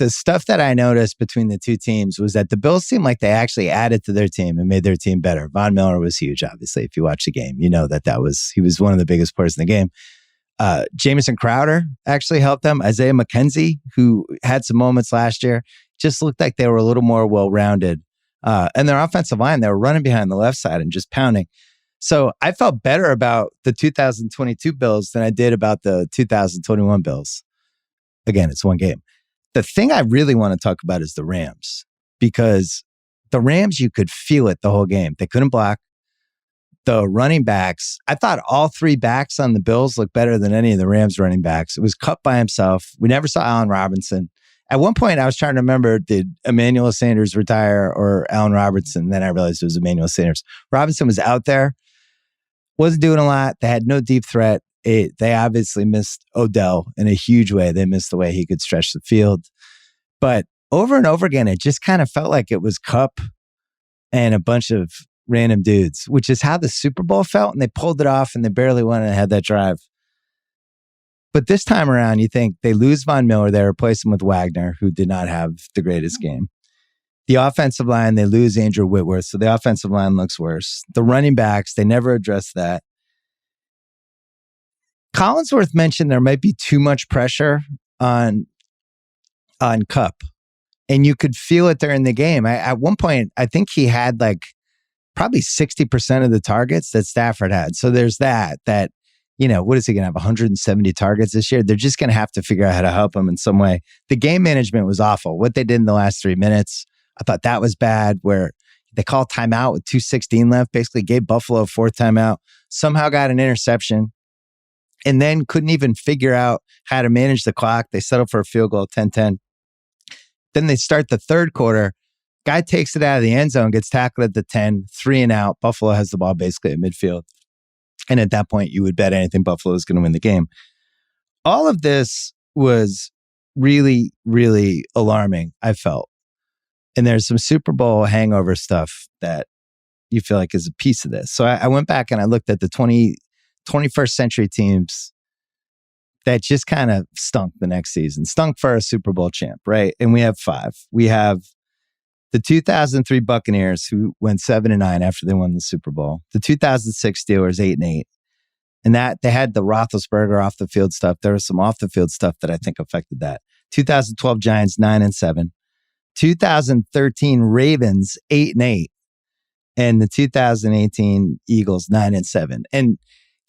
the stuff that I noticed between the two teams was that the Bills seemed like they actually added to their team and made their team better. Von Miller was huge, obviously. If you watch the game, you know he was one of the biggest players in the game. Jamison Crowder actually helped them. Isaiah McKenzie, who had some moments last year, just looked like they were a little more well-rounded. And their offensive line, they were running behind the left side and just pounding. So I felt better about the 2022 Bills than I did about the 2021 Bills. Again, it's one game. The thing I really want to talk about is the Rams, because the Rams, you could feel it the whole game. They couldn't block. The running backs, I thought all three backs on the Bills looked better than any of the Rams running backs. It was Kupp by himself. We never saw Allen Robinson. At one point, I was trying to remember, did Emmanuel Sanders retire or Allen Robinson? Then I realized it was Emmanuel Sanders. Robinson was out there, wasn't doing a lot. They had no deep threat. They obviously missed Odell in a huge way. They missed the way he could stretch the field. But over and over again, it just kind of felt like it was Kupp and a bunch of random dudes, which is how the Super Bowl felt. And they pulled it off and they barely went and had that drive. But this time around, you think they lose Von Miller. They replace him with Wagner, who did not have the greatest game. The offensive line, they lose Andrew Whitworth. So the offensive line looks worse. The running backs, they never address that. Collinsworth mentioned there might be too much pressure on Kupp, and you could feel it during the game. At one point, I think he had like probably 60% of the targets that Stafford had. So there's that, what is he going to have, 170 targets this year? They're just going to have to figure out how to help him in some way. The game management was awful. What they did in the last 3 minutes, I thought that was bad, where they called timeout with 2:16 left, basically gave Buffalo a fourth timeout, somehow got an interception, and then couldn't even figure out how to manage the clock. They settled for a field goal, 10-10. Then they start the third quarter. Guy takes it out of the end zone, gets tackled at the 10, 3 and out. Buffalo has the ball basically at midfield. And at that point, you would bet anything Buffalo is going to win the game. All of this was really, really alarming, I felt. And there's some Super Bowl hangover stuff that you feel like is a piece of this. So I went back and I looked at the 21st century teams that just kind of stunk the next season, stunk for a Super Bowl champ, right? And we have 5. We have the 2003 Buccaneers, who went 7-9 after they won the Super Bowl. The 2006 Steelers, 8-8. And that they had the Roethlisberger off the field stuff. There was some off the field stuff that I think affected that. 2012 Giants, 9-7. 2013 Ravens, 8-8. And the 2018 Eagles, 9-7. And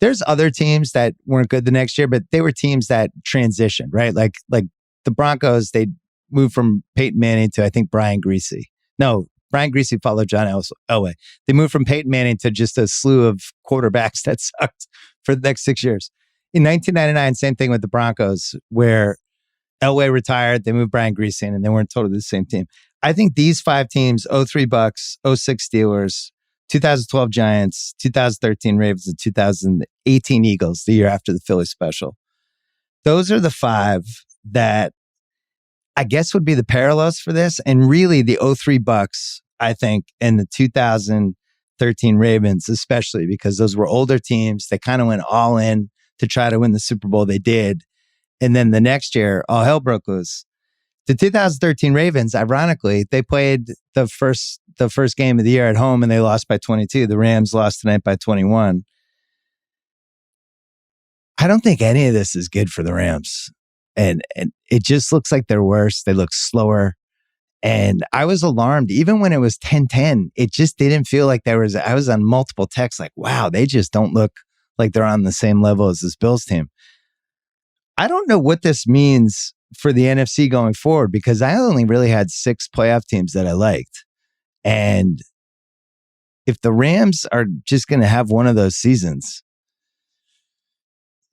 there's other teams that weren't good the next year, but they were teams that transitioned, right? Like the Broncos, they moved from Peyton Manning to, I think, Brian Griese. No, Brian Griese followed John Elway. They moved from Peyton Manning to just a slew of quarterbacks that sucked for the next 6 years. In 1999, same thing with the Broncos, where Elway retired, they moved Brian Griese in, and they weren't totally the same team. I think these 5 teams, 03 Bucks, 06 Steelers, 2012 Giants, 2013 Ravens, and 2018 Eagles, the year after the Philly special. Those are the 5 that I guess would be the parallels for this. And really the 03 Bucks, I think, and the 2013 Ravens, especially because those were older teams. They kind of went all in to try to win the Super Bowl. They did. And then the next year, all hell broke loose. The 2013 Ravens, ironically, they played the first game of the year at home and they lost by 22. The Rams lost tonight by 21. I don't think any of this is good for the Rams. And it just looks like they're worse. They look slower. And I was alarmed. Even when it was 10-10, it just didn't feel like I was on multiple texts like, wow, they just don't look like they're on the same level as this Bills team. I don't know what this means for the NFC going forward, because I only really had 6 playoff teams that I liked. And if the Rams are just going to have one of those seasons,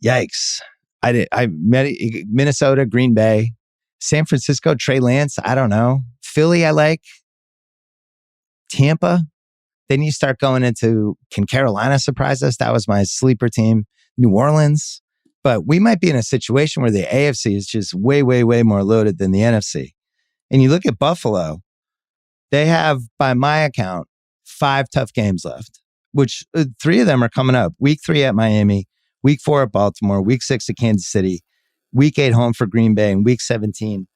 yikes. I met Minnesota, Green Bay, San Francisco, Trey Lance. I don't know. Philly, I like. Tampa. Then you start going into, can Carolina surprise us? That was my sleeper team. New Orleans. But we might be in a situation where the AFC is just way, way, way more loaded than the NFC. And you look at Buffalo, they have, by my account, 5 tough games left, which 3 of them are coming up. Week 3 at Miami, Week 4 at Baltimore, Week 6 at Kansas City, Week 8 home for Green Bay, and Week 17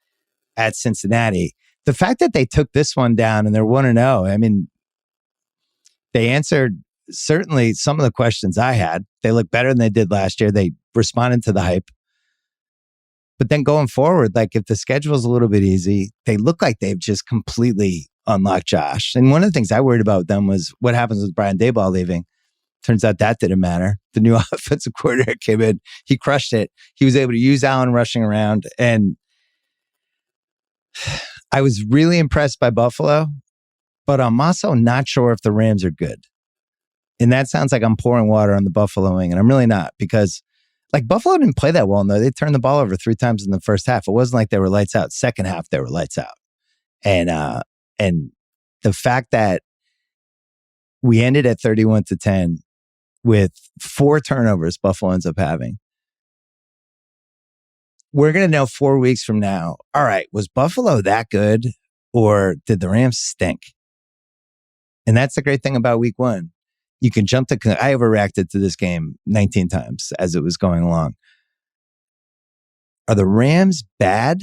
at Cincinnati. The fact that they took this one down and they're 1-0, I mean, they answered certainly some of the questions I had. They look better than they did last year. They responded to the hype. But then going forward, like if the schedule is a little bit easy, they look like they've just completely unlocked Josh. And one of the things I worried about them was what happens with Brian Daboll leaving. Turns out that didn't matter. The new offensive coordinator came in. He crushed it. He was able to use Allen rushing around. And I was really impressed by Buffalo, but I'm also not sure if the Rams are good. And that sounds like I'm pouring water on the Buffalo wing, and I'm really not, because like Buffalo didn't play that well. No, they turned the ball over 3 times in the first half. It wasn't like they were lights out. Second half, they were lights out. And the fact that we ended at 31-10 with 4 turnovers Buffalo ends up having. We're going to know 4 weeks from now, all right, was Buffalo that good or did the Rams stink? And that's the great thing about week 1. You can jump to, I overreacted to this game 19 times as it was going along. Are the Rams bad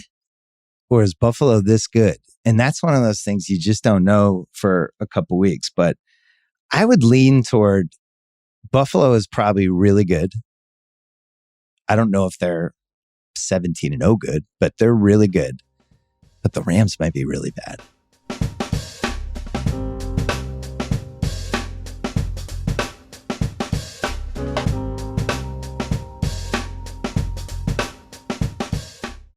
or is Buffalo this good? And that's one of those things you just don't know for a couple weeks. But I would lean toward Buffalo is probably really good. I don't know if they're 17-0 good, but they're really good. But the Rams might be really bad.